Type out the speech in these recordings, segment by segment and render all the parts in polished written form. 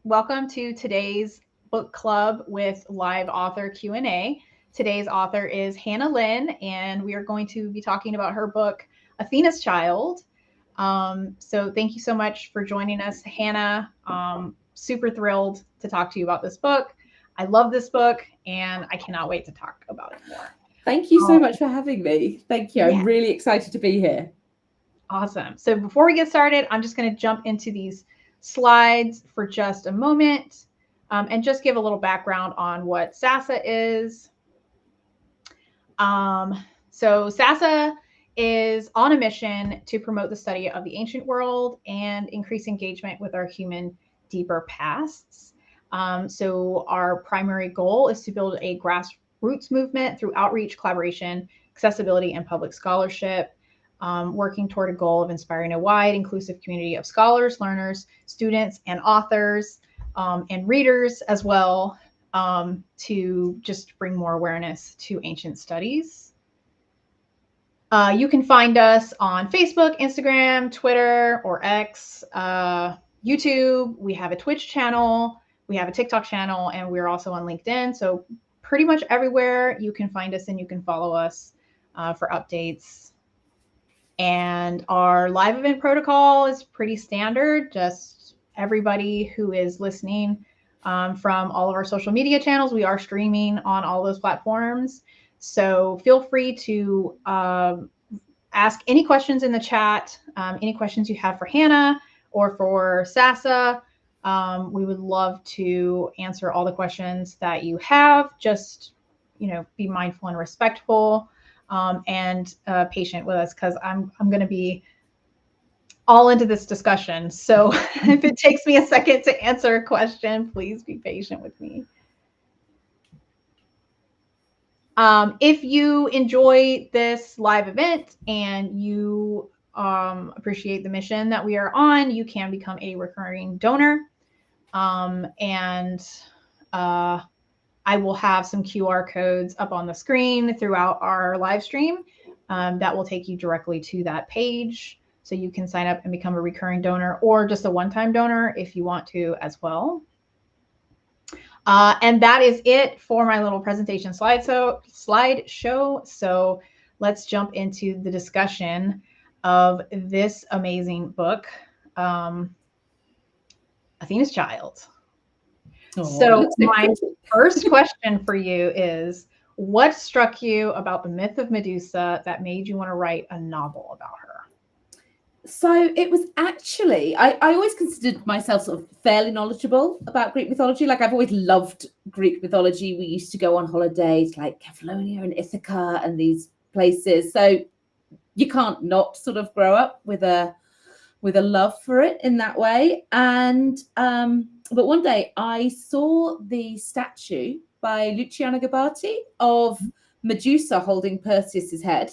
Welcome to today's book club with live author Q&A. Today's author is Hannah Lynn, and we are going to be talking about her book, Athena's Child. So thank you so much for joining us, Hannah. Super thrilled to talk to you about this book. I love this book, and I cannot wait to talk about it more. Thank you so much for having me. Thank you. Yeah. I'm really excited to be here. Awesome. So before we get started, I'm just going to jump into these slides for just a moment and just give a little background on what SASA is. So SASA is on a mission to promote the study of the ancient world and increase engagement with our human deeper pasts. So our primary goal is to build a grassroots movement through outreach, collaboration, accessibility, and public scholarship. Working toward a goal of inspiring a wide, inclusive community of scholars, learners, students, and authors, and readers as well, to just bring more awareness to ancient studies. You can find us on Facebook, Instagram, Twitter, or X, YouTube. We have a Twitch channel, we have a TikTok channel, and we're also on LinkedIn. So pretty much everywhere you can find us and you can follow us for updates. And our live event protocol is pretty standard. Just everybody who is listening from all of our social media channels, we are streaming on all those platforms. So feel free to ask any questions in the chat, any questions you have for Hannah or for SASA. We would love to answer all the questions that you have. Just, be mindful and respectful. And patient with us, because I'm going to be all into this discussion. So if it takes me a second to answer a question, please be patient with me. If you enjoy this live event and you appreciate the mission that we are on, you can become a recurring donor. I will have some QR codes up on the screen throughout our live stream that will take you directly to that page. So you can sign up and become a recurring donor or just a one-time donor if you want to as well. And that is it for my little presentation slideshow. So let's jump into the discussion of this amazing book, Athena's Child. So my first question for you is, what struck you about the myth of Medusa that made you want to write a novel about her? So it was actually, I always considered myself sort of fairly knowledgeable about Greek mythology. Like, I've always loved Greek mythology. We used to go on holidays like Kefalonia and Ithaca and these places. So you can't not sort of grow up with a love for it in that way. And but one day I saw the statue by Luciano Gabati of Medusa holding Perseus's head.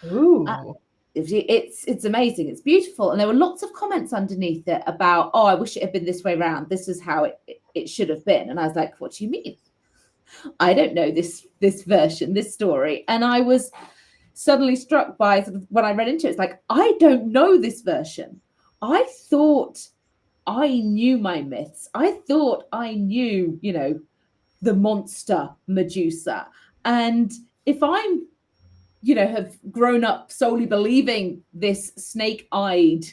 Ooh. It's amazing. It's beautiful. And there were lots of comments underneath it about, I wish it had been this way around. This is how it should have been. And I was like, what do you mean? I don't know this version, this story. And I was suddenly struck by sort of when I read into it, it's like, I don't know this version. I thought I knew my myths. I thought I knew, the monster Medusa. And if I'm, have grown up solely believing this snake-eyed,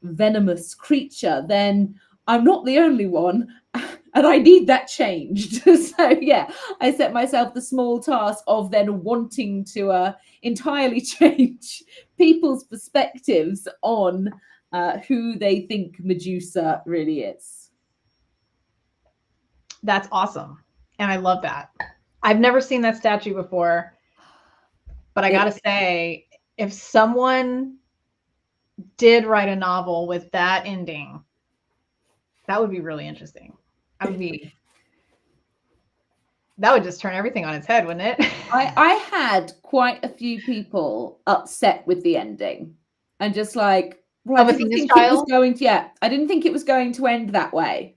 venomous creature, then I'm not the only one. And I need that changed. So, yeah, I set myself the small task of then wanting to entirely change people's perspectives on who they think Medusa really is. That's awesome. And I love that. I've never seen that statue before. But I got to say, if someone did write a novel with that ending, that would be really interesting. That would just turn everything on its head, wouldn't it? I had quite a few people upset with the ending and just like, well, I didn't think it was going to, I didn't think it was going to end that way.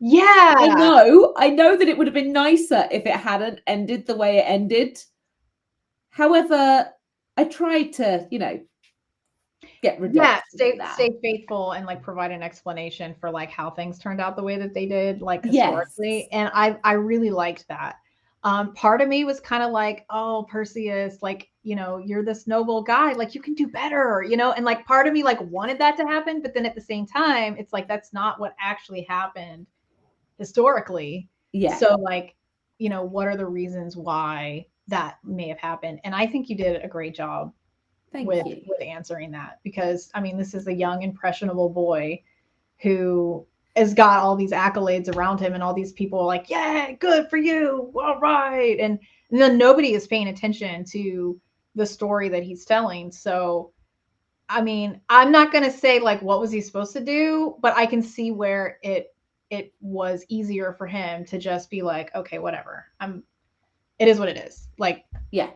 Yeah. I know that it would have been nicer if it hadn't ended the way it ended. However, I tried to, get rid of. Yeah, stay faithful and like provide an explanation for like how things turned out the way that they did, like Yes. historically. And I really liked that. Part of me was kind of like, oh, Perseus, like, you know, you're this noble guy, like you can do better, you know, and like part of me like wanted that to happen, but then at the same time, it's like that's not what actually happened historically. Yeah. So like, you know, what are the reasons why that may have happened? And I think you did a great job Thank with you. answering that, because I mean this is a young impressionable boy who has got all these accolades around him and all these people like, yeah, good for you, all right, and then nobody is paying attention to the story that he's telling. So I mean, I'm not going to say like what was he supposed to do, but I can see where it was easier for him to just be like, okay, whatever, it is what it is, like, Yeah.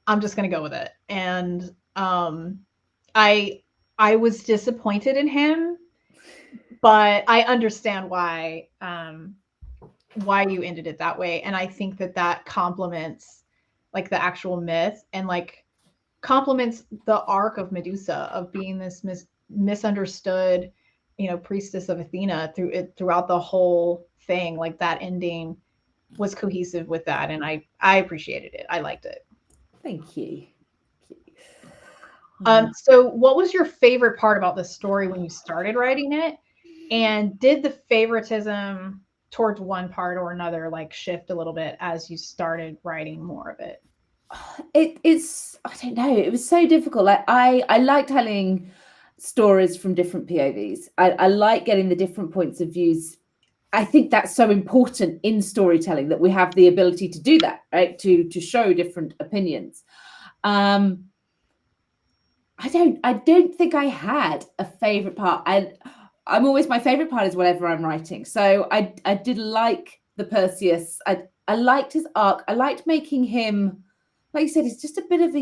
I'm just going to go with it. And I I was disappointed in him, but I understand why you ended it that way, and I think that that complements like the actual myth, and like complements the arc of Medusa of being this misunderstood, you know, priestess of Athena throughout the whole thing. Like that ending was cohesive with that, and I appreciated it. I liked it. Thank you. So what was your favorite part about this story when you started writing it? And did the favoritism towards one part or another like shift a little bit as you started writing more of it? It's I don't know. It was so difficult. Like I like telling stories from different POVs. I like getting the different points of views. I think that's so important in storytelling, that we have the ability to do that, right? To show different opinions. I don't think I had a favorite part. I'm always, my favorite part is whatever I'm writing. So I did like the Perseus. I liked his arc. I liked making him, like you said, he's just a bit of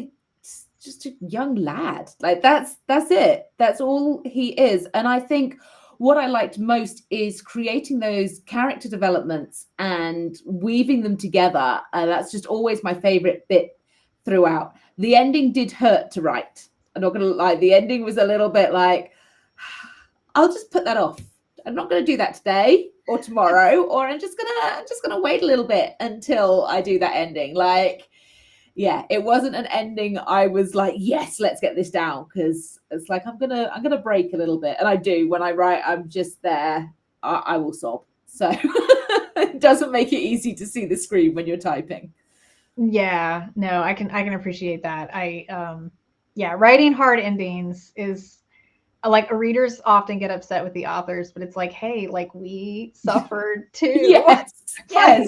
just a young lad. Like that's it. That's all he is. And I think what I liked most is creating those character developments and weaving them together. That's just always my favorite bit throughout. The ending did hurt to write. I'm not going to lie. The ending was a little bit like, I'll just put that off. I'm not going to do that today or tomorrow, or I'm just gonna wait a little bit until I do that ending. Like, yeah, it wasn't an ending I was like, yes, let's get this down, because it's like I'm gonna break a little bit, and I do when I write. I'm just there. I will sob. So it doesn't make it easy to see the screen when you're typing. Yeah, no, I can appreciate that. Yeah, writing hard endings is like readers often get upset with the authors, but it's like, hey, like we suffered too. Yes, Like, yes.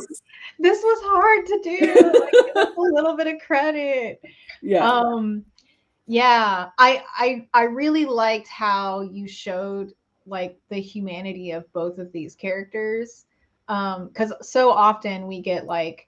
this was hard to do. Like, give us a little bit of credit. Yeah. Yeah, I really liked how you showed like the humanity of both of these characters. Because so often we get like,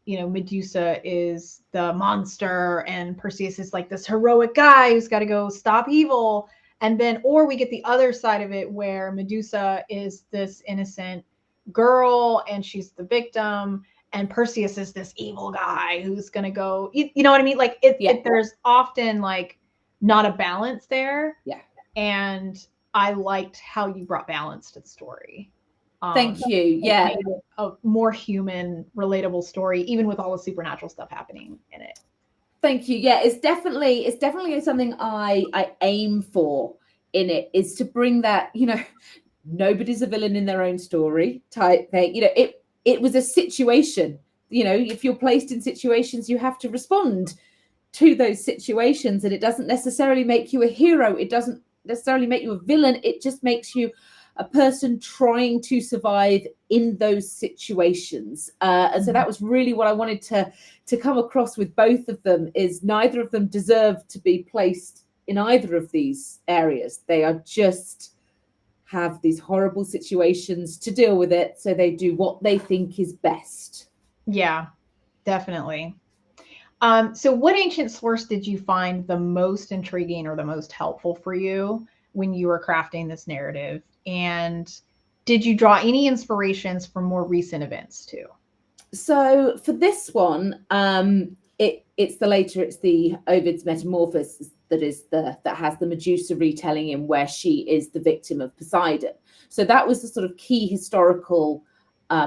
you know, Medusa is the monster and Perseus is like this heroic guy who's got to go stop evil. And then, or we get the other side of it where Medusa is this innocent girl and she's the victim, and Perseus is this evil guy who's going to go, you know what I mean? Like there's often like not a balance there. Yeah. And I liked how you brought balance to the story. Thank you. Yeah. A more human, relatable story, even with all the supernatural stuff happening in it. Thank you. Yeah, it's definitely something I aim for in it, is to bring that, you know, nobody's a villain in their own story type thing. You know, it was a situation. You know, if you're placed in situations, you have to respond to those situations, and it doesn't necessarily make you a hero. It doesn't necessarily make you a villain. It just makes you a person trying to survive in those situations. And so that was really what I wanted to come across with both of them, is neither of them deserve to be placed in either of these areas. They are just have these horrible situations to deal with it, so they do what they think is best. Yeah, definitely. So what ancient source did you find the most intriguing or the most helpful for you when you were crafting this narrative? And did you draw any inspirations from more recent events too? So for this one, it's the Ovid's Metamorphoses. that has the Medusa retelling in, where she is the victim of Poseidon. So that was the sort of key historical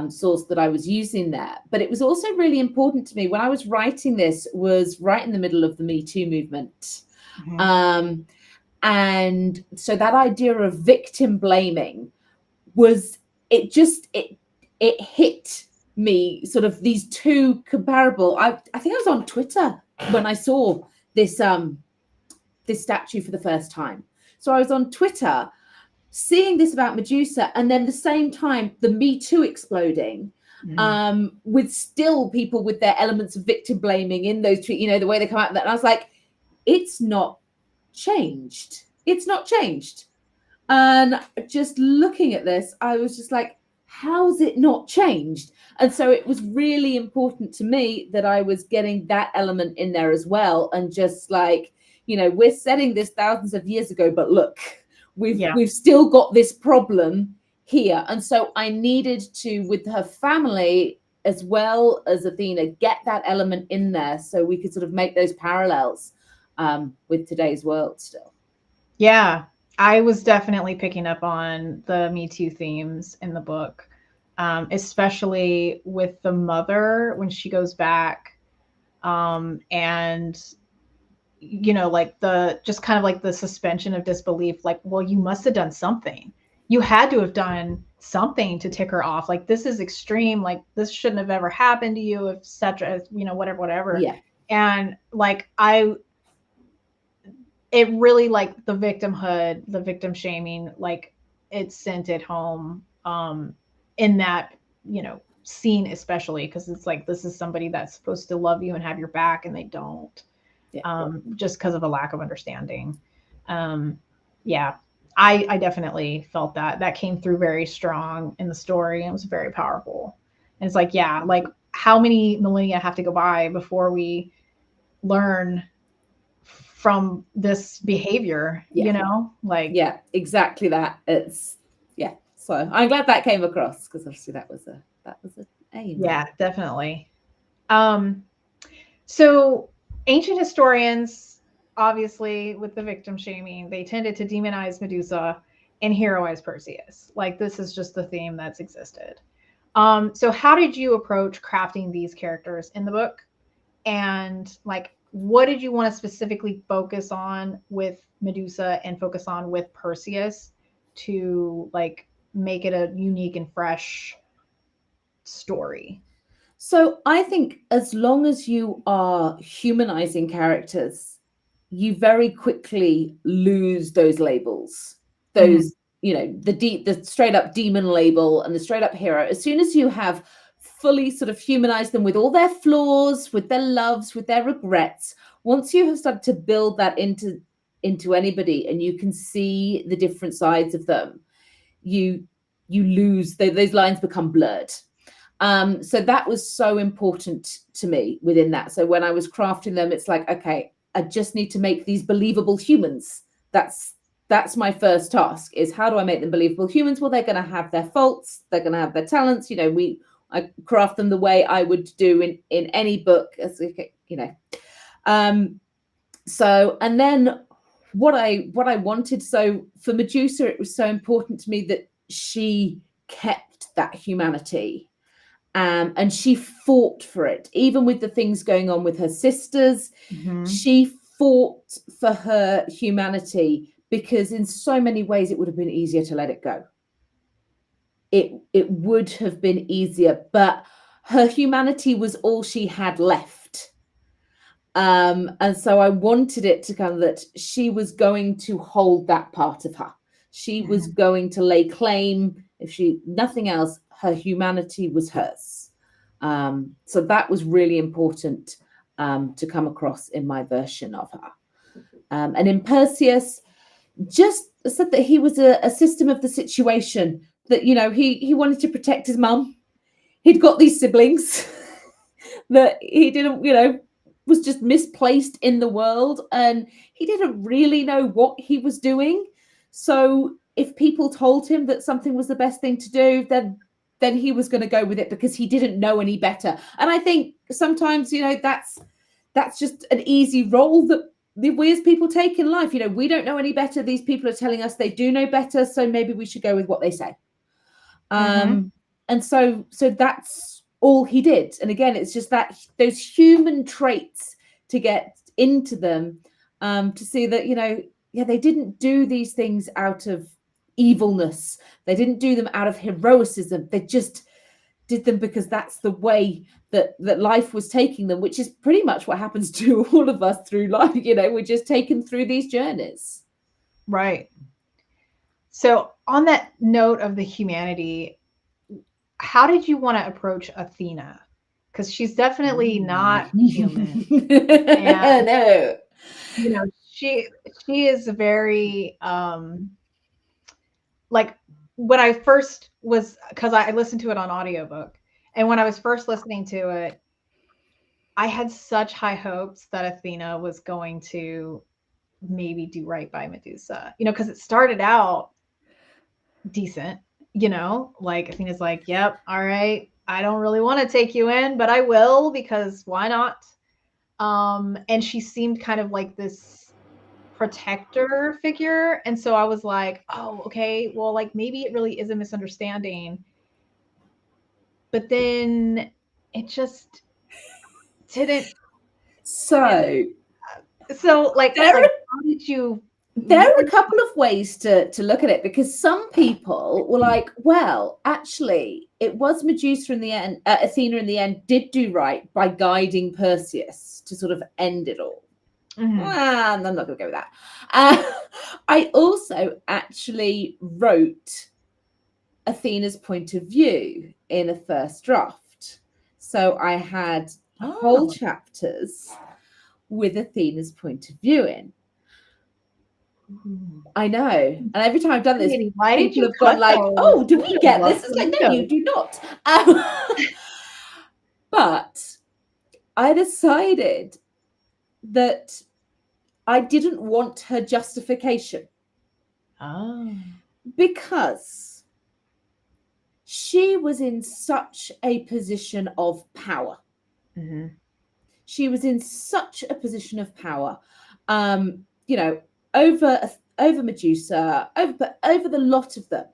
source that I was using there. But it was also really important to me when I was writing this, was right in the middle of the Me Too movement. Mm-hmm. And so that idea of victim blaming was, it hit me, sort of these two comparable. I think I was on Twitter when I saw this this statue for the first time. So I was on Twitter seeing this about Medusa, and then the same time the Me Too exploding, with still people with their elements of victim blaming in those tweets, you know, the way they come out of that. And I was like, it's not changed. It's not changed. And just looking at this, I was just like, how's it not changed? And so it was really important to me that I was getting that element in there as well. And just like, you know, we're setting this thousands of years ago, but look, we've still got this problem here. And so I needed to, with her family as well as Athena, get that element in there so we could sort of make those parallels with today's world still. Yeah, I was definitely picking up on the Me Too themes in the book, especially with the mother when she goes back, and you know, like the just kind of like the suspension of disbelief. Like, well, you must have done something. You had to have done something to tick her off. Like, this is extreme. Like, this shouldn't have ever happened to you, etc. You know, whatever. Yeah. And like it really, like, the victimhood, the victim shaming, like, it sent it home in that, you know, scene, especially because it's like, this is somebody that's supposed to love you and have your back, and they don't, just because of a lack of understanding. Yeah, I definitely felt that came through very strong in the story. It was very powerful. And it's like, yeah, like, how many millennia have to go by before we learn from this behavior, you know, like, yeah, exactly that. It's so I'm glad that came across, because obviously that was a aim. Yeah, definitely. So ancient historians, obviously, with the victim shaming, they tended to demonize Medusa and heroize Perseus. Like, this is just the theme that's existed. So how did you approach crafting these characters in the book? And like, what did you want to specifically focus on with Medusa and focus on with Perseus to like make it a unique and fresh story? So I think as long as you are humanizing characters, you very quickly lose those labels, those, you know, the straight up demon label and the straight up hero. As soon as you have fully sort of humanized them with all their flaws, with their loves, with their regrets, once you have started to build that into anybody, and you can see the different sides of them, you lose, those lines become blurred. So that was so important to me within that. So when I was crafting them, it's like, okay, I just need to make these believable humans. That's my first task, is how do I make them believable humans? Well, they're going to have their faults, they're going to have their talents. You know, I craft them the way I would do in any book, as you know. So, and then what I wanted, so for Medusa, it was so important to me that she kept that humanity, and she fought for it, even with the things going on with her sisters. She fought for her humanity, because in so many ways it would have been easier to let it go. It would have been easier, but her humanity was all she had left. And so I wanted it to come that she was going to hold that part of her. She was going to lay claim, if she nothing else, her humanity was hers. So that was really important to come across in my version of her. And in Perseus, just said that he was a system of the situation, that, you know, he wanted to protect his mum. He'd got these siblings that he didn't, you know, was just misplaced in the world, and he didn't really know what he was doing. So if people told him that something was the best thing to do, then he was going to go with it, because he didn't know any better. And I think sometimes, you know, that's just an easy role that we as people take in life. We don't know any better. These people are telling us they do know better, so maybe we should go with what they say. And so that's all he did. And again, it's just that those human traits to get into them, to see that, they didn't do these things out of evilness. They didn't do them out of heroicism. They just did them because that's the way that life was taking them, which is pretty much what happens to all of us through life. We're just taken through these journeys. Right. So on that note of the humanity, how did you want to approach Athena? Because she's definitely not human. And, no. She is very like, when I first was, because I listened to it on audiobook, and when I was first listening to it, I had such high hopes that Athena was going to maybe do right by Medusa, because it started out decent, like Athena's like, yep, all right, I don't really want to take you in, but I will, because why not? And she seemed kind of like this protector figure, and so I was like, oh, okay, well, like, maybe it really is a misunderstanding. But then it just didn't. So like, how did you? There are a couple of ways to look at it, because some people were like, well, actually, it was Medusa in the end, Athena in the end did do right by guiding Perseus to sort of end it all. And I'm not going to go with that. I also actually wrote Athena's point of view in a first draft. So I had whole chapters with Athena's point of view in. I know. And every time I've done this, why did you have gone like, oh, do we get this? It's like, no, you do not. But I decided that I didn't want her justification. Because she was in such a position of power. She was in such a position of power, over Medusa, over the lot of them,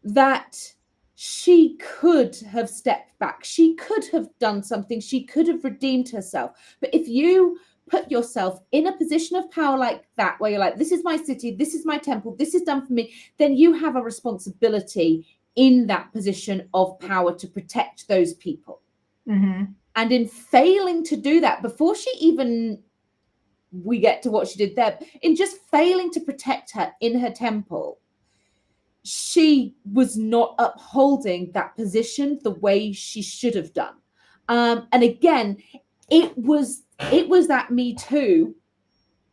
that she could have stepped back. She could have done something. She could have redeemed herself. But if you put yourself in a position of power like that, where you're like, this is my city, this is my temple, this is done for me, then you have a responsibility in that position of power to protect those people. And in failing to do that, before we get to what she did there, in just failing to protect her in her temple, she was not upholding that position the way she should have done. And again, it was that Me Too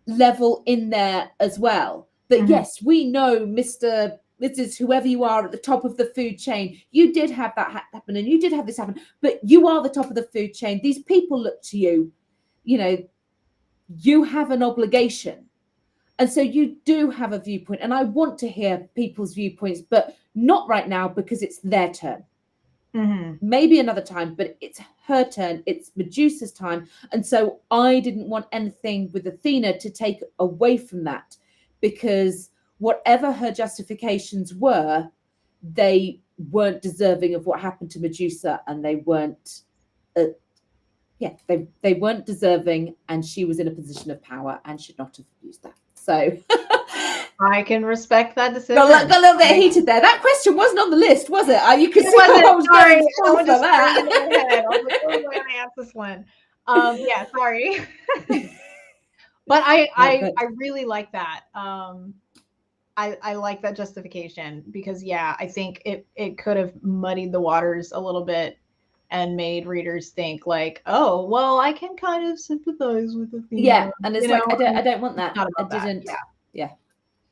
level in there as well. That yes, we know, Mrs. whoever you are at the top of the food chain, you did have that happen, and you did have this happen, but you are the top of the food chain. These people look to you, you have an obligation. And so you do have a viewpoint, and I want to hear people's viewpoints, but not right now, because it's their turn. Maybe another time, but it's her turn. It's Medusa's time. And so I didn't want anything with Athena to take away from that, because whatever her justifications were, they weren't deserving of what happened to Medusa, and they weren't they weren't deserving, and she was in a position of power and should not have used that. So I can respect that decision. Got a little bit heated there. That question wasn't on the list, was it? You could see I was sorry. going for that. I was like, oh, I'm going to ask this one. Yeah, sorry. But I really like that. I like that justification, because I think it could have muddied the waters a little bit and made readers think like, oh, well, I can kind of sympathize with Athena. Yeah, and it's like, I don't want that. I didn't.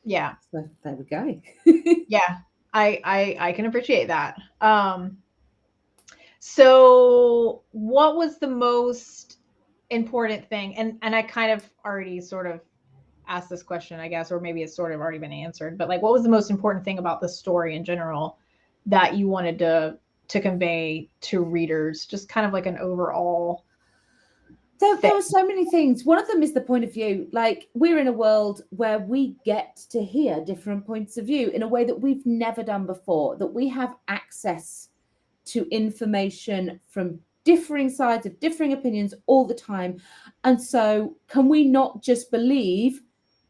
Yeah. So there we go. Yeah, I can appreciate that. So what was the most important thing? And I kind of already sort of asked this question, I guess, or maybe it's sort of already been answered, but like, what was the most important thing about the story in general that you wanted to convey to readers? Just kind of like an overall There were so many things. One of them is the point of view. Like, we're in a world where we get to hear different points of view in a way that we've never done before, that we have access to information from differing sides of differing opinions all the time. And so can we not just believe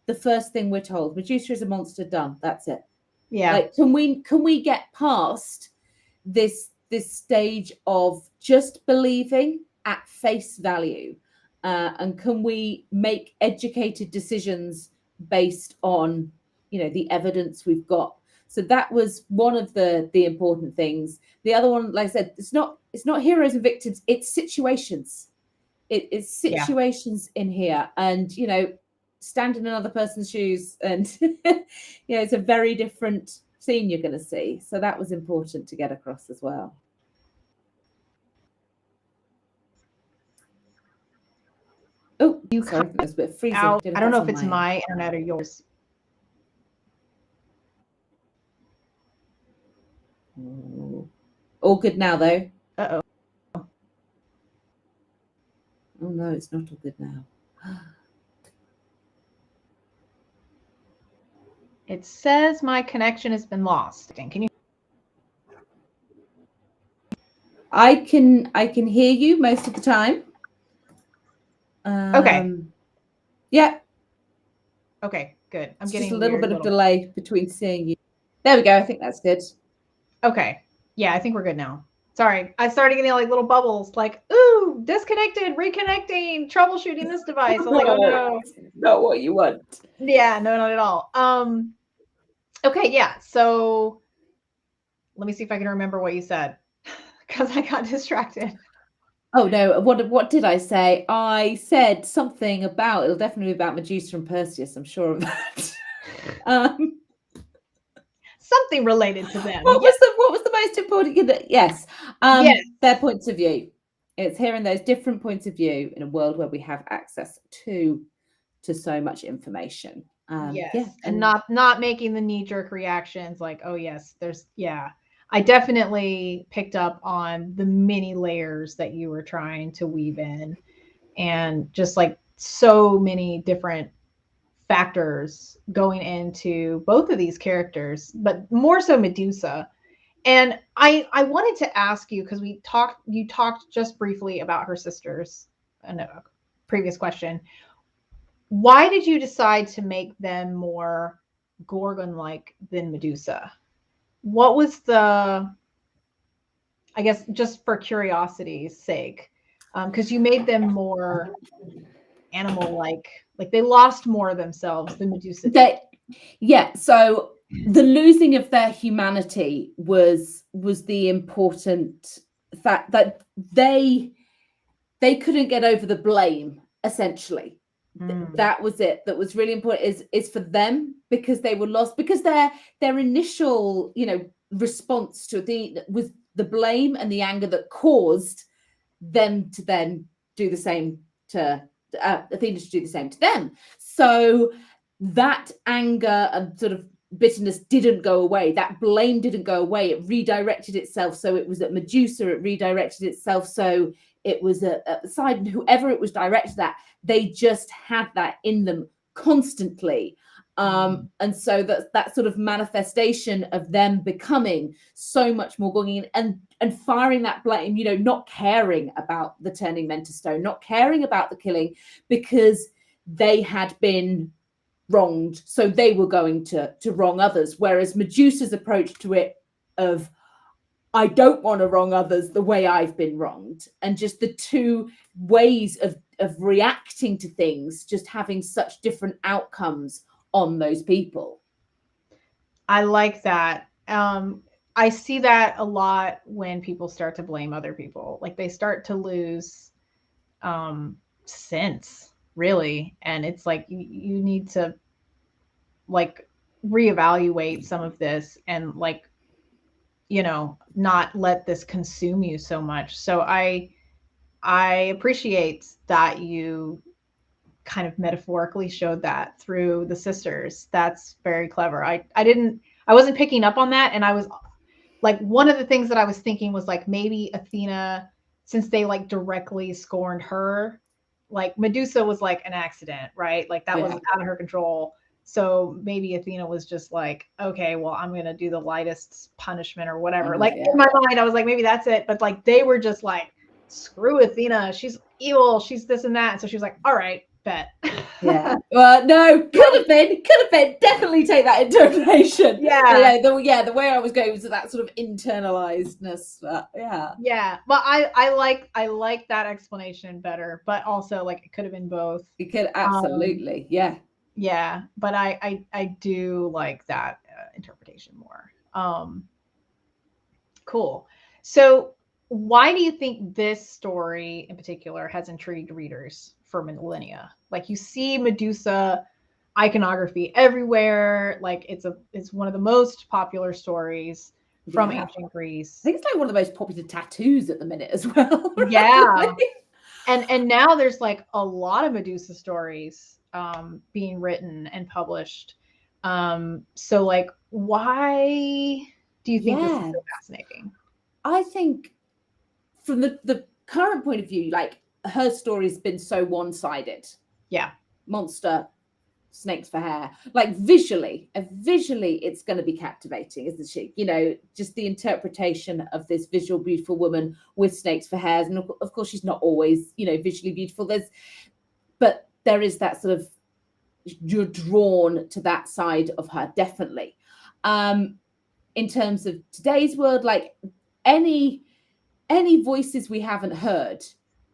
the first thing we're told? Medusa is a monster, done. That's it. Yeah. Like, can we get past this stage of just believing at face value, and can we make educated decisions based on, you know, the evidence we've got? So that was one of the important things. The other one, like I said, it's not heroes and victims, it's situations. It's situations in here, and, you know, stand in another person's shoes, and you know, it's a very different scene you're going to see. So that was important to get across as well. Oh, sorry, there's a bit of freezing. I don't know if it's my internet or yours. All good now, though. Uh-oh. Oh no, it's not all good now. It says my connection has been lost. Can you? I can hear you most of the time. Okay. Yeah. Okay, good. I'm it's getting just a little bit of delay between seeing you. There we go. I think that's good. Okay. Yeah, I think we're good now. Sorry. I started getting like little bubbles like, ooh, disconnected, reconnecting, troubleshooting this device. I'm like, oh no. Not what you want. Yeah, no, not at all. Okay, yeah. So let me see if I can remember what you said, because I got distracted. Oh no, what did I say? I said something about, it'll definitely be about Medusa and Perseus, I'm sure of that. Something related to them. What was the most important? Yes. Yes. Their points of view. It's hearing those different points of view in a world where we have access to so much information. Yes. Yeah. And not making the knee-jerk reactions like, oh yes, I definitely picked up on the many layers that you were trying to weave in, and just like so many different factors going into both of these characters, but more so Medusa. And I wanted to ask you, because you talked just briefly about her sisters in a previous question. Why did you decide to make them more Gorgon-like than Medusa? What was I guess just for curiosity's sake, because you made them more animal-like, like they lost more of themselves than Medusa did. Yeah, so the losing of their humanity was the important fact, that they couldn't get over the blame, essentially. That was it. That was really important, is for them, because they were lost, because their initial, you know, response to was the blame and the anger that caused them to then do the same to Athena, to do the same to them. So that anger and sort of bitterness didn't go away. That blame didn't go away. It redirected itself. So it was at Medusa. It redirected itself. So it was at Poseidon, whoever it was directed at. They just had that in them constantly. And so that sort of manifestation of them becoming so much more going in and firing that blame, you know, not caring about the turning men to stone, not caring about the killing, because they had been wronged, so they were going to wrong others. Whereas Medusa's approach to it of, I don't want to wrong others the way I've been wronged, and just the two ways of reacting to things, just having such different outcomes on those people. I like that. I see that a lot when people start to blame other people. Like they start to lose sense, really. And it's like you need to like reevaluate some of this and like, you know, not let this consume you so much. So I appreciate that you kind of metaphorically showed that through the sisters. That's very clever. I wasn't picking up on that. And I was like, one of the things that I was thinking was like, maybe Athena, since they like directly scorned her, like Medusa was like an accident, right? Like that was out of her control. So maybe Athena was just like, okay, well, I'm going to do the lightest punishment or whatever. Like in my mind, I was like, maybe that's it. But like, they were just like, screw Athena. She's evil. She's this and that. And so she was like, all right, bet. Yeah. Well, no, could have been. Definitely take that interpretation. Yeah. The way I was going was that sort of internalizedness. Yeah. Yeah. But I like that explanation better. But also, like, it could have been both. It could absolutely. Yeah. Yeah. But I do like that interpretation more. Cool. So why do you think this story in particular has intrigued readers for millennia? Like, you see Medusa iconography everywhere. Like, it's one of the most popular stories from ancient Greece. I think it's like one of the most popular tattoos at the minute as well. Yeah. And now there's like a lot of Medusa stories being written and published. So like, why do you think this is so fascinating? I think from the current point of view, like, her story's been so one-sided. Yeah. Monster, snakes for hair. Like, visually it's going to be captivating, isn't she? You know, just the interpretation of this visual, beautiful woman with snakes for hairs. And of course, she's not always, you know, visually beautiful. But there is that sort of, you're drawn to that side of her, definitely. In terms of today's world, like, any voices we haven't heard,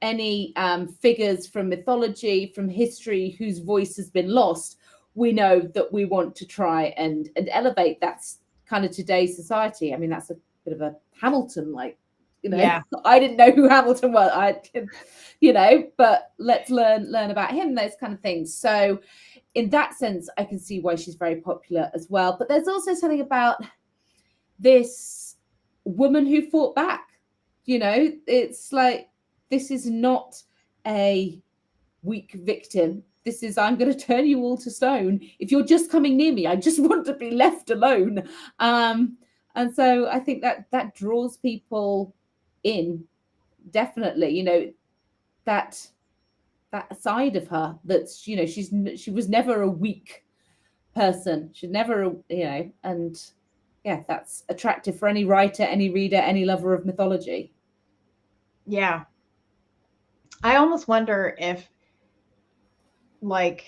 any figures from mythology, from history, whose voice has been lost, we know that we want to try and elevate. That's kind of today's society. I mean, that's a bit of a Hamilton, like, you know. Yeah. I didn't know who Hamilton was, you know, but let's learn about him, those kind of things. So in that sense, I can see why she's very popular as well. But there's also something about this woman who fought back. You know, it's like, this is not a weak victim. This is, I'm going to turn you all to stone. If you're just coming near me, I just want to be left alone. And so I think that draws people in, definitely. You know, that side of her, that's, you know, she was never a weak person. She's never, you know, and yeah, that's attractive for any writer, any reader, any lover of mythology. Yeah. I almost wonder if, like,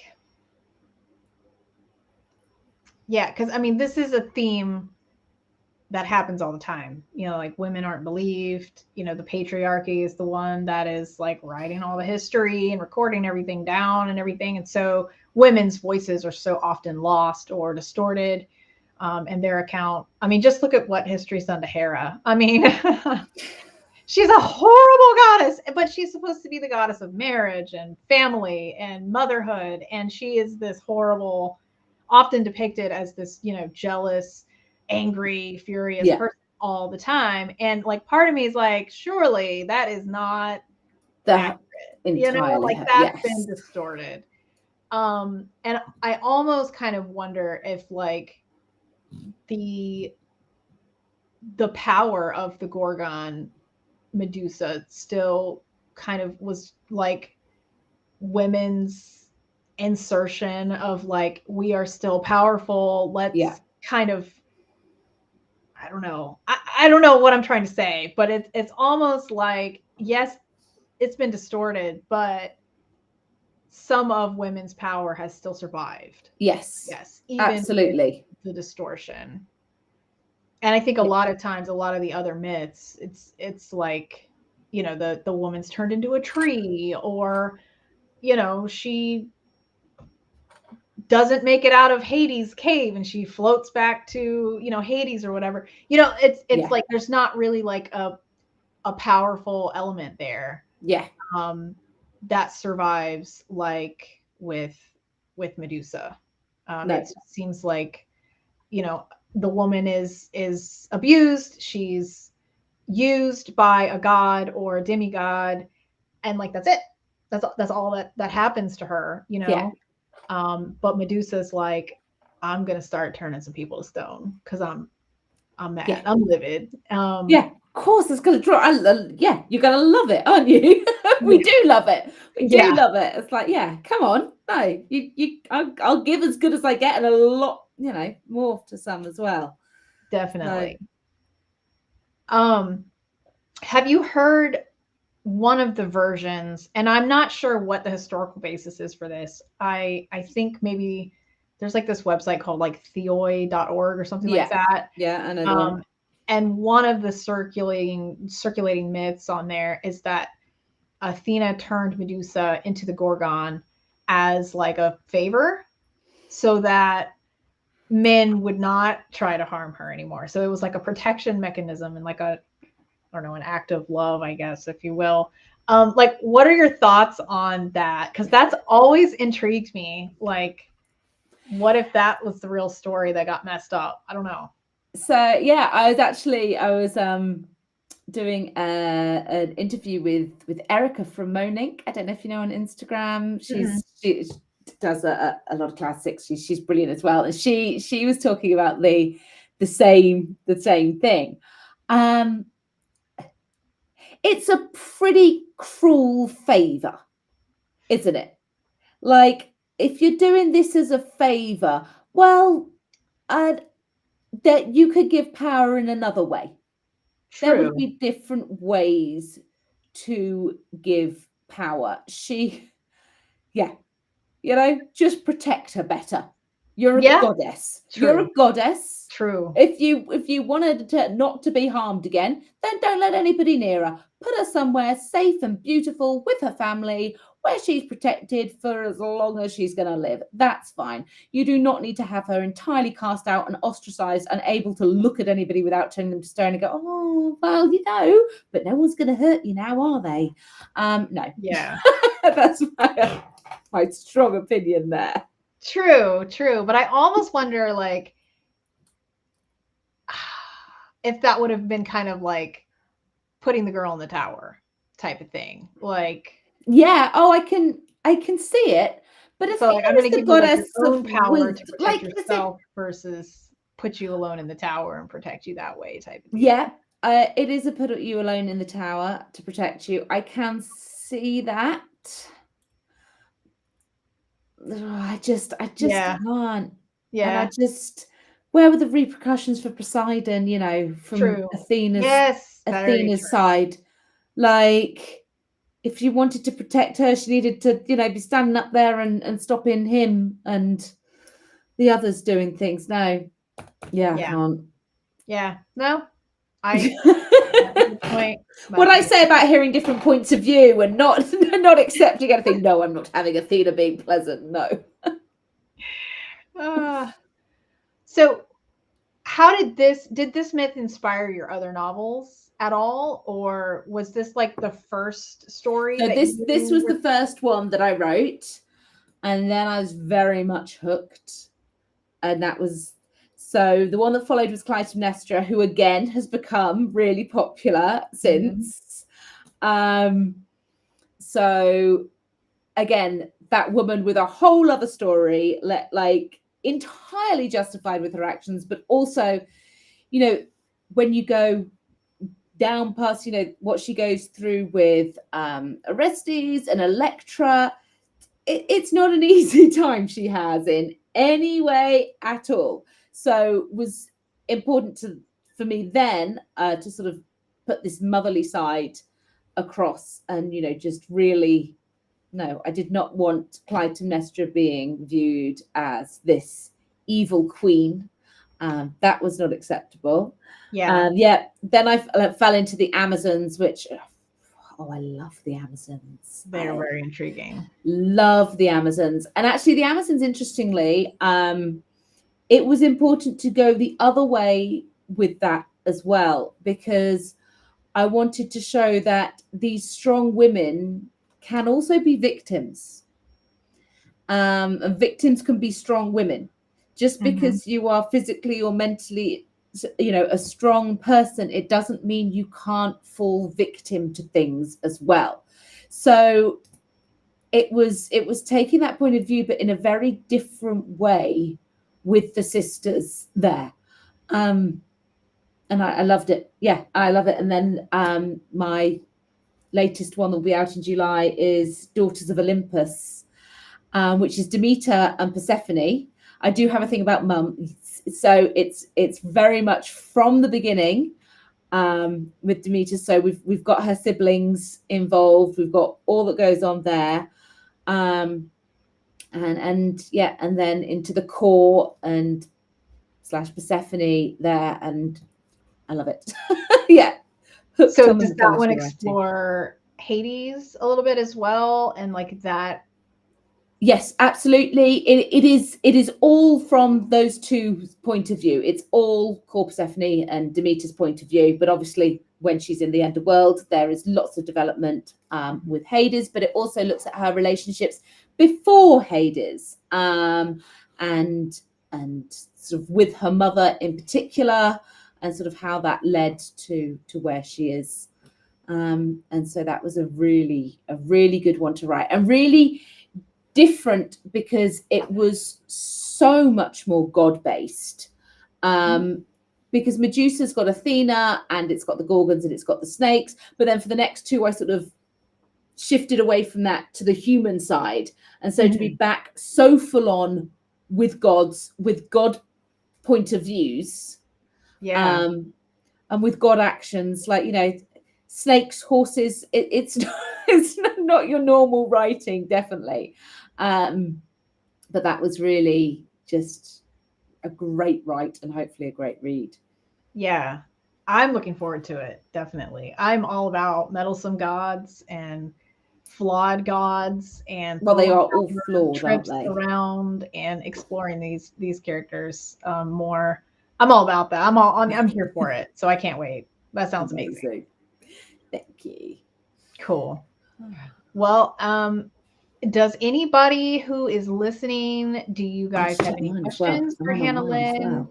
yeah, because I mean, this is a theme that happens all the time. You know, like, women aren't believed. You know, the patriarchy is the one that is like writing all the history and recording everything down and everything. And so women's voices are so often lost or distorted. And their account. I mean, just look at what history's done to Hera. I mean, she's a horrible goddess, but she's supposed to be the goddess of marriage and family and motherhood. And she is this horrible, often depicted as this, you know, jealous, angry, furious person all the time. And like, part of me is like, surely that is not accurate. You know, like, that's been distorted. And I almost kind of wonder if, like, the power of the Gorgon Medusa still kind of was like women's insertion of like, we are still powerful. Let's kind of, I don't know. I don't know what I'm trying to say, but it's almost like, yes, it's been distorted, but some of women's power has still survived. Yes, even absolutely. The distortion. And I think a lot of times, a lot of the other myths, it's like, you know, the woman's turned into a tree, or, you know, she doesn't make it out of Hades' cave and she floats back to, you know, Hades or whatever. You know, it's like, there's not really like a powerful element there. Yeah. That survives, like with Medusa. It seems like, you know, the woman is abused. She's used by a god or a demigod, and like, that's it. That's all that happens to her, you know. But Medusa's like, I'm gonna start turning some people to stone because I'm I'm mad. Yeah. I'm livid. Yeah, of course, it's going to draw. Yeah, you're going to love it, aren't you? We do love it. We do love it. It's like, yeah, come on. No, I'll give as good as I get, and a lot, more to some as well. Definitely. So, have you heard one of the versions? And I'm not sure what the historical basis is for this. I think maybe there's like this website called like theoi.org or something like that. Yeah, I know the one. And one of the circulating myths on there is that Athena turned Medusa into the Gorgon as like a favor so that men would not try to harm her anymore. So it was like a protection mechanism and like a, I don't know, an act of love, I guess, if you will. Like, what are your thoughts on that? Because that's always intrigued me. Like, what if that was the real story that got messed up? I don't know. So yeah, I was doing an interview with Erica from Monink. I don't know if you know on Instagram. She does a lot of classics. She's brilliant as well, and she was talking about the same thing. It's a pretty cruel favor, isn't it? Like, if you're doing this as a favor, well, that you could give power in another way. True. There would be different ways to give power. Just protect her better. You're a goddess. True. You're a goddess. True. If you wanted to not to be harmed again, then don't let anybody near her. Put her somewhere safe and beautiful with her family, where she's protected for as long as she's going to live. That's fine. You do not need to have her entirely cast out and ostracized, unable to look at anybody without turning them to stone and go, oh, well, but no one's going to hurt you now, are they? No. Yeah. That's my strong opinion there. True. But I almost wonder, like, if that would have been kind of like putting the girl in the tower type of thing. Like, yeah, I can see it, but it's like, I'm going to give you like your own power to protect like, yourself versus put you alone in the tower and protect you that way type of thing. Yeah, it is a put you alone in the tower to protect you. I can see that. I just can't. Yeah. And where were the repercussions for Poseidon, from Athena's side? Like, if you wanted to protect her, she needed to, be standing up there and stopping him and the others doing things. No. Yeah. I can't. Yeah. No. Point. What I say about hearing different points of view and not accepting anything. No, I'm not having Athena being pleasant. No. So how did this myth inspire your other novels at all, or was this like the first story? So this was the first one that I wrote, and then I was very much hooked, and that was. So the one that followed was Clytemnestra, who again has become really popular since. So again, that woman with a whole other story, like entirely justified with her actions, but also, when you go down past, what she goes through with Orestes and Electra, it's not an easy time she has in any way at all. So it was important for me then to sort of put this motherly side across and, just really, no, I did not want Clytemnestra being viewed as this evil queen. That was not acceptable. Yeah. Then I fell into the Amazons, which, I love the Amazons. They're very intriguing. Love the Amazons. And actually the Amazons, interestingly, it was important to go the other way with that as well, because I wanted to show that these strong women can also be victims. And victims can be strong women. Just because you are physically or mentally, a strong person, it doesn't mean you can't fall victim to things as well. So it was taking that point of view, but in a very different way with the sisters there. and I loved it. Yeah, I love it. And then my latest one that will be out in July is Daughters of Olympus, which is Demeter and Persephone. I do have a thing about mum, so it's very much from the beginning with Demeter. So we've got her siblings involved. We've got all that goes on there, and then into the core and / Persephone there, and I love it. Yeah. So does that one explore Hades a little bit as well, and like that? Yes, absolutely. It is all from those two point of view. It's all core Persephone and Demeter's point of view, but obviously when she's in the underworld, there is lots of development with Hades, but it also looks at her relationships before Hades, and sort of with her mother in particular, and sort of how that led to where she is. And so that was a really good one to write, and really different because it was so much more God-based. Because Medusa's got Athena, and it's got the Gorgons, and it's got the snakes. But then for the next two, I sort of shifted away from that to the human side. And so to be back so full on with God point of views, and with God actions, like, you know, snakes, horses, it's not your normal writing, definitely. But that was really just a great write, and hopefully a great read. Yeah, I'm looking forward to it, definitely. I'm all about meddlesome gods and flawed gods, and well, they are all flawed, trips aren't they? around and exploring these characters more. I'm all about that. I'm here for it, so I can't wait. That sounds amazing. Thank you. Cool. Well, does anybody who is listening, do you guys have any questions for Hannah Lynn?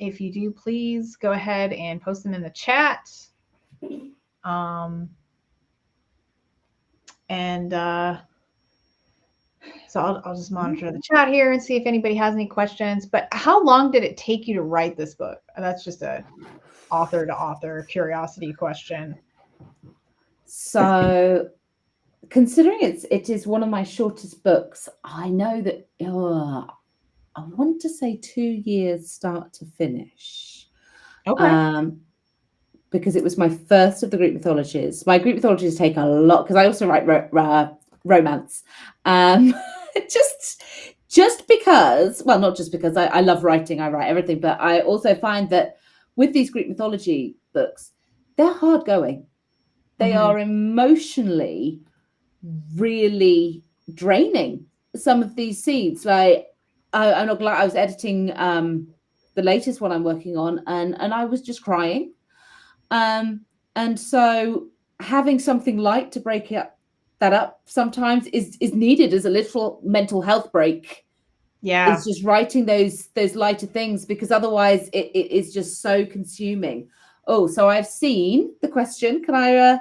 If you do, please go ahead and post them in the chat. So I'll just monitor the chat here and see if anybody has any questions. But how long did it take you to write this book? That's just a author to author curiosity question. So, considering it is one of my shortest books, I know that I want to say 2 years start to finish. Okay. Because it was my first of the Greek mythologies. My Greek mythologies take a lot, because I also write romance. Just because, well, not just because I love writing, I write everything, but I also find that with these Greek mythology books, they're hard going. They are emotionally really draining, some of these scenes. Like, I'm not glad I was editing the latest one I'm working on, and I was just crying. And so having something light to break that up sometimes is needed as a little mental health break. Yeah, it's just writing those lighter things, because otherwise it is just so consuming. Oh, so I've seen the question. Can I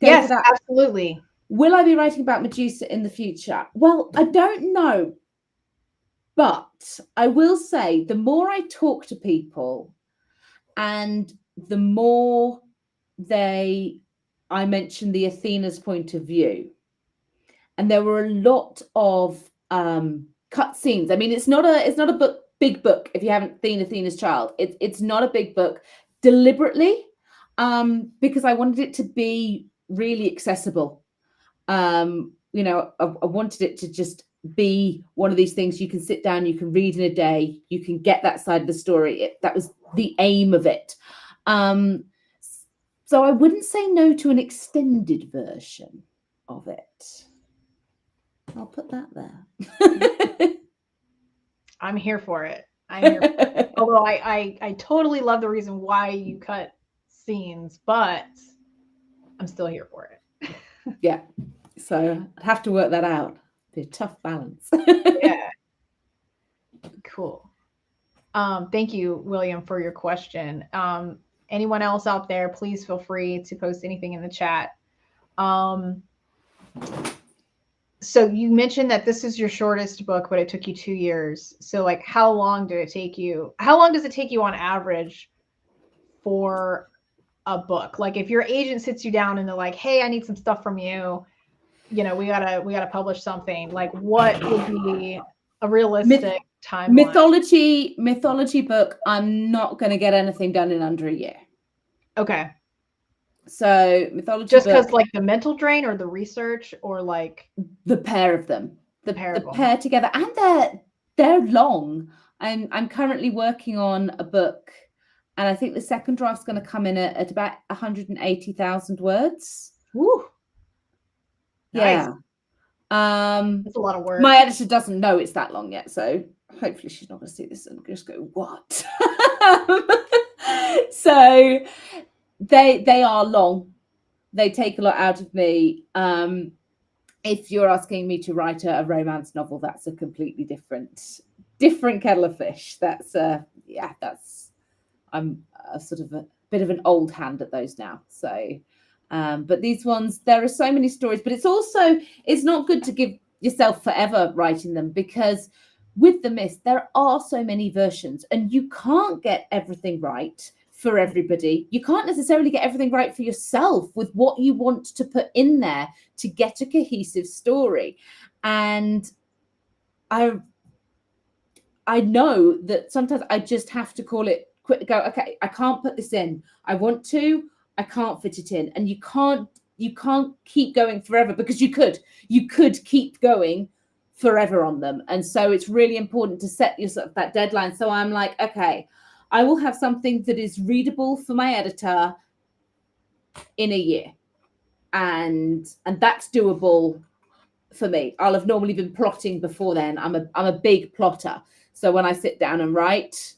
yes, for that? Absolutely. Will I be writing about Medusa in the future? Well, I don't know, but I will say the more I talk to people, and the more I mentioned the Athena's point of view, and there were a lot of cut scenes. I mean, it's not a big book if you haven't seen Athena's Child. It's not a big book deliberately, because I wanted it to be really accessible. You know, I wanted it to just be one of these things you can sit down, you can read in a day, you can get that side of the story. That was the aim of it. So I wouldn't say no to an extended version of it. I'll put that there. I'm here for it. Although I totally love the reason why you cut scenes, but I'm still here for it. Yeah. So I'd have to work that out. Be a tough balance. Yeah. Cool. Thank you, William, for your question. Anyone else out there, please feel free to post anything in the chat. So you mentioned that this is your shortest book, but it took you 2 years. So like, how long did it take you? How long does it take you on average for a book? Like if your agent sits you down and they're like, hey, I need some stuff from you, we gotta publish something, like what would be a realistic timeline? Mythology book, I'm not going to get anything done in under a year. Okay. So mythology just because book, like the mental drain or the research or like the pair of them, the pair together, and they're long. I'm currently working on a book, and I think the second draft's going to come in at about 180,000 words. Woo. Yeah. Nice. That's a lot of work. My editor doesn't know it's that long yet, so hopefully she's not going to see this and just go, what? So they are long. They take a lot out of me. If you're asking me to write a romance novel, that's a completely different kettle of fish. That's I'm a sort of a bit of an old hand at those now. So, but these ones, there are so many stories, but it's not good to give yourself forever writing them, because with the myths, there are so many versions and you can't get everything right for everybody. You can't necessarily get everything right for yourself with what you want to put in there to get a cohesive story. And I know that sometimes I just have to call it quit, go, okay, I can't put this in. I want to, I can't fit it in. And you can't keep going forever, because you could keep going forever on them. And so it's really important to set yourself that deadline. So I'm like, okay, I will have something that is readable for my editor in a year. And that's doable for me. I'll have normally been plotting before then. I'm a big plotter. So when I sit down and write,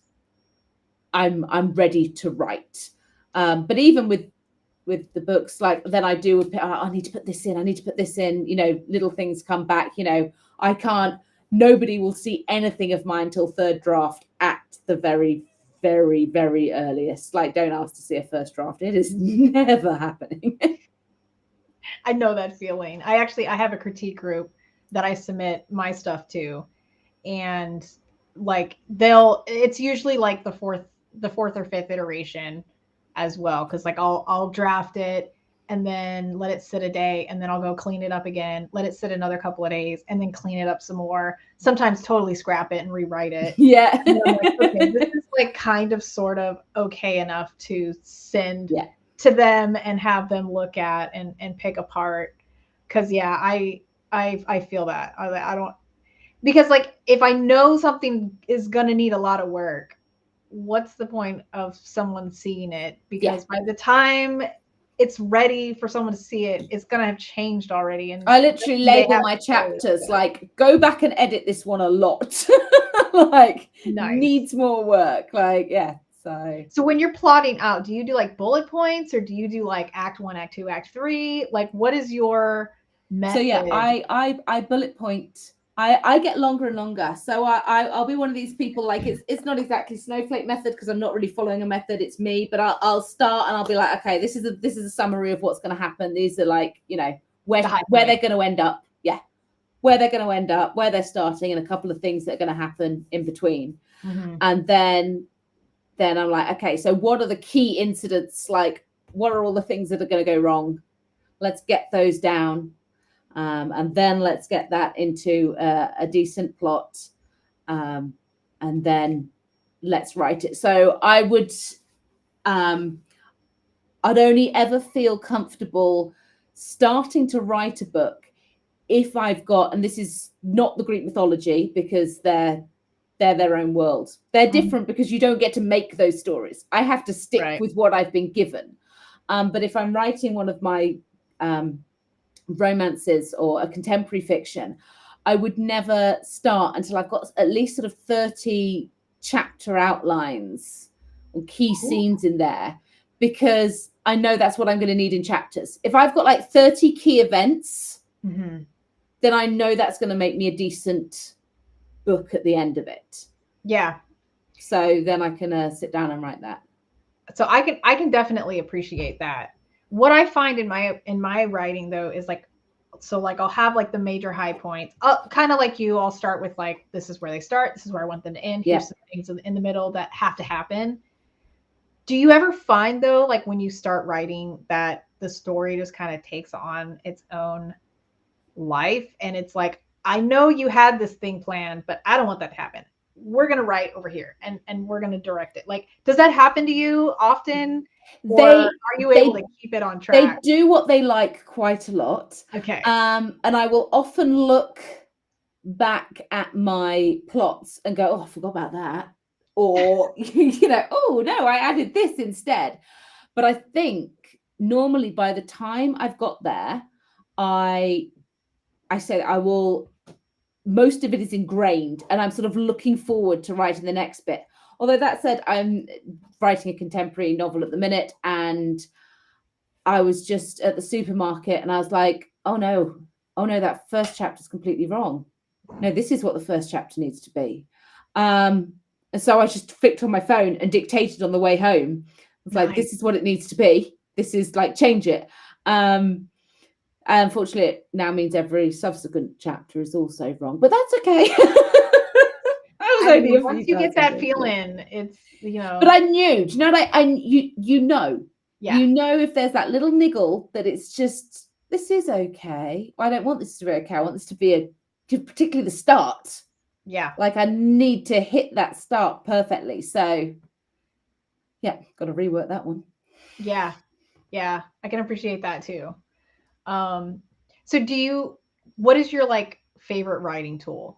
I'm ready to write. But even with the books, like then I do, I need to put this in. I need to put this in, little things come back, nobody will see anything of mine till third draft at the very, very, very earliest. Like, don't ask to see a first draft. It is never happening. I know that feeling. I have a critique group that I submit my stuff to, and like it's usually like the fourth or fifth iteration as well. Cause like I'll draft it and then let it sit a day, and then I'll go clean it up again, let it sit another couple of days, and then clean it up some more. Sometimes totally scrap it and rewrite it. Yeah. And I'm like, okay, this is like kind of sort of okay enough to send to them and have them look at and pick apart. Cause yeah, I feel that. I don't, because like if I know something is gonna need a lot of work, what's the point of someone seeing it? Because by the time it's ready for someone to see it, it's gonna have changed already. And I literally label my chapters like, go back and edit this one a lot. Like, needs more work. Like, yeah. So when you're plotting out, do you do like bullet points, or do you do like act 1, act 2, act 3? Like, what is your method? So yeah, I bullet point. I get longer and longer. So I'll be one of these people, like it's not exactly snowflake method, because I'm not really following a method. It's me, but I'll start and I'll be like, okay, this is a summary of what's going to happen. These are like, where they're going to end up. Yeah. Where they're going to end up, where they're starting, and a couple of things that are going to happen in between. Mm-hmm. And then I'm like, okay, so what are the key incidents? Like, what are all the things that are going to go wrong? Let's get those down. And then let's get that into a decent plot. And then let's write it. So I would, I'd only ever feel comfortable starting to write a book if I've got, and this is not the Greek mythology, because they're their own world. They're different because you don't get to make those stories. I have to stick with what I've been given. But if I'm writing one of my romances or a contemporary fiction, I would never start until I've got at least sort of 30 chapter outlines or key scenes in there, because I know that's what I'm going to need in chapters. If I've got like 30 key events, then I know that's going to make me a decent book at the end of it. Yeah. So then I can sit down and write that. So I can definitely appreciate that. What I find in my writing though is like, so like I'll have like the major high points, kind of like you. I'll start with like, this is where they start, this is where I want them to end. Here's some things in the middle that have to happen. Do you ever find though, like when you start writing, that the story just kind of takes on its own life and it's like, I know you had this thing planned, but I don't want that to happen. We're going to write over here and we're going to direct it. Like, does that happen to you often? Or are you able to keep it on track? They do what they like quite a lot. Okay. And I will often look back at my plots and go, oh, I forgot about that. Or, you know, oh, no, I added this instead. But I think normally by the time I've got there, I say I will, most of it is ingrained and I'm sort of looking forward to writing the next bit. Although that said, I'm writing a contemporary novel at the minute, and I was just at the supermarket and I was like, oh no, that first chapter is completely wrong. No, this is what the first chapter needs to be. And so I just flicked on my phone and dictated on the way home. It's like, this is what it needs to be. This is like, change it. Unfortunately, it now means every subsequent chapter is also wrong, but that's okay. Once you get that feeling, it's, you know. But I knew, do you know, like, you know, yeah. You know, if there's that little niggle that it's just, this is okay. I don't want this to be okay. I want this to be particularly the start. Yeah. Like I need to hit that start perfectly. So yeah, got to rework that one. Yeah. Yeah. I can appreciate that too. So what is your like favorite writing tool?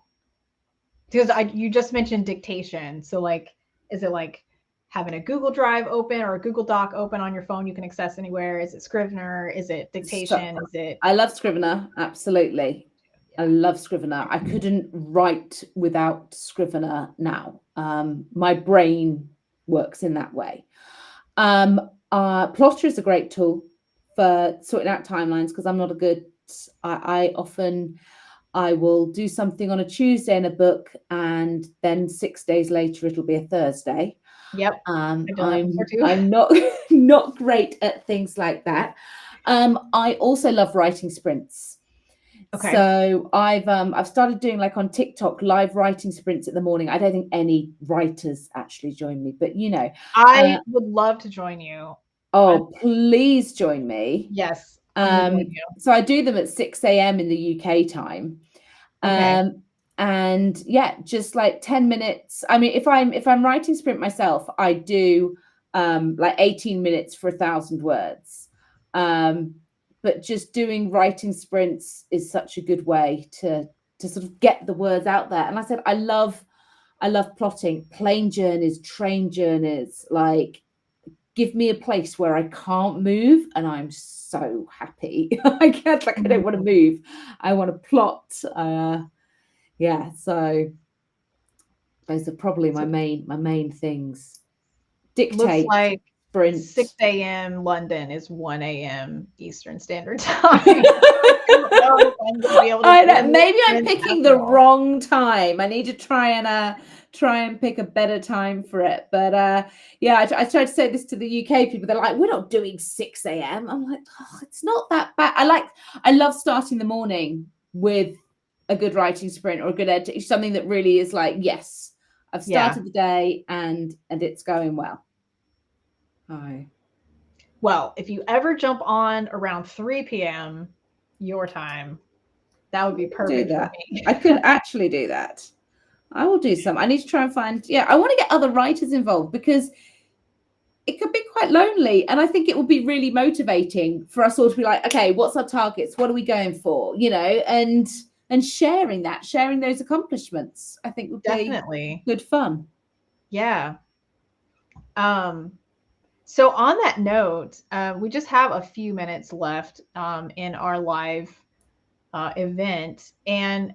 Because you just mentioned dictation. So like, is it like having a Google Drive open or a Google Doc open on your phone you can access anywhere? Is it Scrivener? Is it dictation? Is it? I love Scrivener. Absolutely. I love Scrivener. I couldn't write without Scrivener now. My brain works in that way. Plotter is a great tool for sorting out timelines because I'm not a good, I will do something on a Tuesday in a book and then 6 days later it'll be a Thursday. Yep. I'm not great at things like that. I also love writing sprints. Okay. So I've started doing like on TikTok live writing sprints in the morning. I don't think any writers actually join me, but you know, I would love to join you. Oh, please join me. Yes. So I do them at 6 a.m. in the UK time. Okay. And yeah, just like 10 minutes. I mean, if I'm writing sprint myself, I do like 18 minutes for 1,000 words. But just doing writing sprints is such a good way to sort of get the words out there. And I said, I love plotting, plane journeys, train journeys, like give me a place where I can't move and I'm so happy. I don't want to move. I want to plot. Yeah, so those are probably my main things. Dictate. Looks like sprint. 6 a.m. London is 1 a.m. Eastern Standard Time. I know, maybe I'm picking the wrong time. I need to try and pick a better time for it. But yeah, I tried to say this to the UK people. They're like, we're not doing 6 a.m. I'm like, oh, it's not that bad. I love starting the morning with a good writing sprint or a good edit, something that really is like, yes, I've started the day and it's going well. Hi. Well, if you ever jump on around 3 p.m. your time, that would be perfect for me. I could actually do that. I will do some. I need to try and find, I want to get other writers involved because it could be quite lonely. And I think it would be really motivating for us all to be like, okay, what's our targets? What are we going for? You know, and sharing those accomplishments, I think would definitely be good fun. Yeah. So on that note, we just have a few minutes left in our live event. And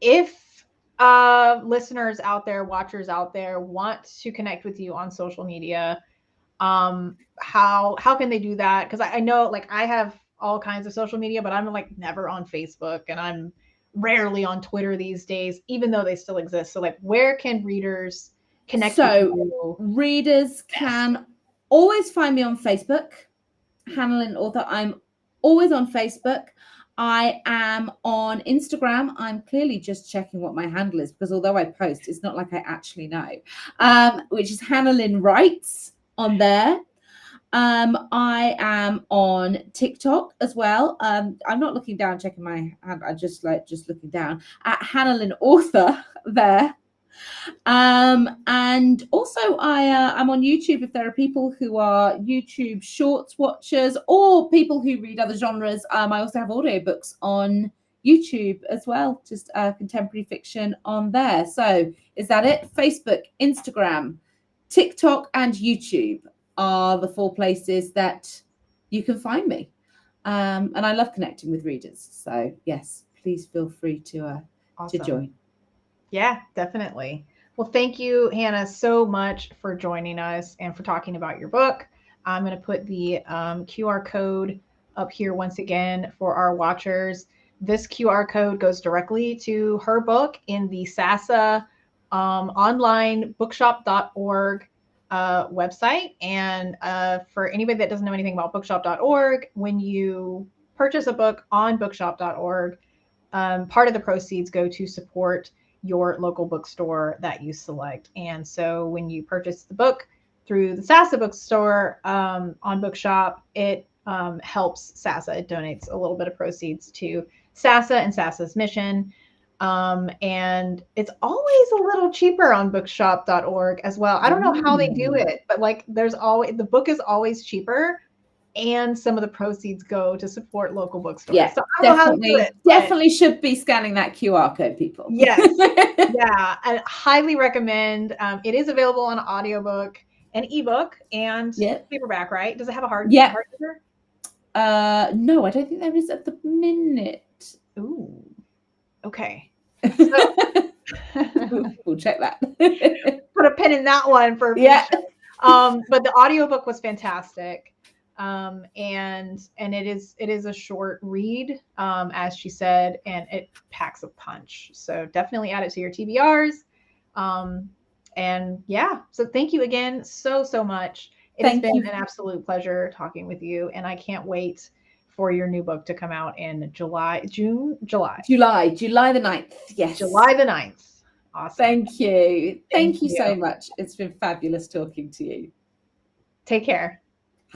if listeners out there, watchers out there want to connect with you on social media, how can they do that? Because I know like I have all kinds of social media, but I'm like never on Facebook and I'm rarely on Twitter these days, even though they still exist. So like where can readers connect with you? Readers can always find me on Facebook, Hannah Lynn Author. I'm always on Facebook. I am on Instagram. I'm clearly just checking what my handle is because although I post, it's not like I actually know, which is Hannah Lynn Writes. on there. I am on TikTok as well. I'm not looking down, checking my hand. I just looking down at Hannah Lynn author there. And also I'm on YouTube. If there are people who are YouTube shorts watchers or people who read other genres, I also have audiobooks on YouTube as well, just contemporary fiction on there. So is that it? Facebook, Instagram, TikTok, and YouTube are the 4 places that you can find me. And I love connecting with readers. So yes, please feel free to join. Yeah, definitely. Well, thank you, Hannah, so much for joining us and for talking about your book. I'm going to put the QR code up here once again for our watchers. This QR code goes directly to her book in the SASA online bookshop.org website. And for anybody that doesn't know anything about bookshop.org, when you purchase a book on bookshop.org, part of the proceeds go to support your local bookstore that you select. And so when you purchase the book through the SASA bookstore on Bookshop, it helps SASA. It donates a little bit of proceeds to SASA and SASA's mission. And it's always a little cheaper on bookshop.org as well. I don't know how they do it, but like there's always, the book is always cheaper. And some of the proceeds go to support local bookstores. Yeah, so I don't know how to do it, definitely should be scanning that QR code, people. Yes. Yeah, I highly recommend. It is available on audiobook and ebook and paperback, right? Does it have a hardcover? No, I don't think there is at the minute. Ooh, okay. So, we'll check that. Put a pin in that one for future. But the audiobook was fantastic. And it is a short read, as she said, and it packs a punch. So definitely add it to your TBRs. And yeah, so thank you again so much. It has been an absolute pleasure talking with you, and I can't wait for your new book to come out in July the 9th. Yes. July the 9th. Awesome. Thank you. Thank you so much. It's been fabulous talking to you. Take care.